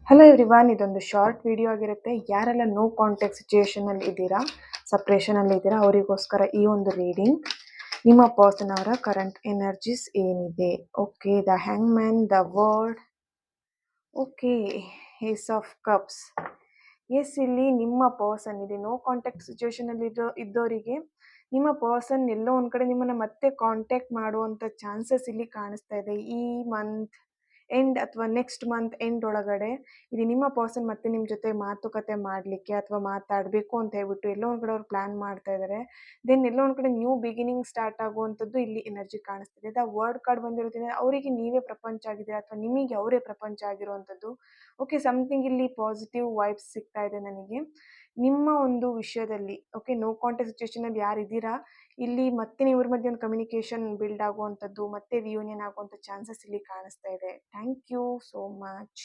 Hello everyone, ಇದೊಂದು short video ಆಗಿರುತ್ತೆ. ಯಾರೆಲ್ಲ ನೋ ಕಾಂಟ್ಯಾಕ್ಟ್ ಸಿಚುಯೇಷನಲ್ಲಿ ಇದ್ದೀರಾ, ಸಪ್ರೇಷನಲ್ಲಿ ಇದ್ದೀರಾ, ಅವರಿಗೋಸ್ಕರ ಈ ಒಂದು ರೀಡಿಂಗ್. ನಿಮ್ಮ ಪರ್ಸನ್ ಅವರ ಕರೆಂಟ್ ಎನರ್ಜೀಸ್ ಏನಿದೆ. Okay, the hangman, the word. Okay, ace of cups. Yes, ಇಲ್ಲಿ ನಿಮ್ಮ ಪರ್ಸನ್ ಇದೆ ನೋ ಕಾಂಟ್ಯಾಕ್ಟ್ ಸಿಚುಯೇಷನಲ್ಲಿ ಇದ್ದವರಿಗೆ ನಿಮ್ಮ ಪರ್ಸನ್ ಎಲ್ಲೋ ಒಂದು ಕಡೆ ನಿಮ್ಮನ್ನು ಮತ್ತೆ ಕಾಂಟ್ಯಾಕ್ಟ್ ಮಾಡುವಂಥ ಚಾನ್ಸಸ್ ಇಲ್ಲಿ ಕಾಣಿಸ್ತಾ ಇದೆ. ಈ ಮಂತ್ ಎಂಡ್ ಅಥವಾ ನೆಕ್ಸ್ಟ್ ಮಂತ್ ಎಂಡ್ ಒಳಗಡೆ ಇದು ನಿಮ್ಮ ಪರ್ಸನ್ ಮತ್ತೆ ನಿಮ್ಮ ಜೊತೆ ಮಾತುಕತೆ ಮಾಡಲಿಕ್ಕೆ ಅಥವಾ ಮಾತಾಡಬೇಕು ಅಂತ ಹೇಳ್ಬಿಟ್ಟು ಎಲ್ಲೋ ಒಂದು ಕಡೆ ಅವ್ರು ಪ್ಲ್ಯಾನ್ ಮಾಡ್ತಾ ಇದ್ದಾರೆ. ದೆನ್ ಎಲ್ಲೋ ಒಂದು ಕಡೆ ನ್ಯೂ ಬಿಗಿನಿಂಗ್ ಸ್ಟಾರ್ಟ್ ಆಗುವಂಥದ್ದು ಇಲ್ಲಿ ಎನರ್ಜಿ ಕಾಣಿಸ್ತಿದೆ. ದ ವರ್ಡ್ ಕಾರ್ಡ್ ಬಂದಿರೋದ್ರಿಂದ ಅವರಿಗೆ ನೀವೇ ಪ್ರಪಂಚ ಆಗಿದೆ ಅಥವಾ ನಿಮಗೆ ಅವರೇ ಪ್ರಪಂಚ ಆಗಿರುವಂಥದ್ದು. ಓಕೆ, ಸಮಥಿಂಗ್ ಇಲ್ಲಿ ಪಾಸಿಟಿವ್ ವೈಬ್ಸ್ ಸಿಗ್ತಾ ಇದೆ ನನಗೆ ನಿಮ್ಮ ಒಂದು ವಿಷಯದಲ್ಲಿ. ಓಕೆ, ನೋ ಕಾಂಟ್ಯಾಕ್ಟ್ ಸಿಚುಯೇಷನಲ್ಲಿ ಯಾರಿದ್ದೀರಾ ಇಲ್ಲಿ ಮತ್ತೆ ಇವ್ರ ಮಧ್ಯೆ ಒಂದು ಕಮ್ಯುನಿಕೇಷನ್ ಬಿಲ್ಡ್ ಆಗುವಂಥದ್ದು, ಮತ್ತೆ ರಿಯೂನಿಯನ್ ಆಗುವಂಥ ಚಾನ್ಸಸ್ ಇಲ್ಲಿ ಕಾಣಿಸ್ತಾ ಇದೆ. Thank you so much.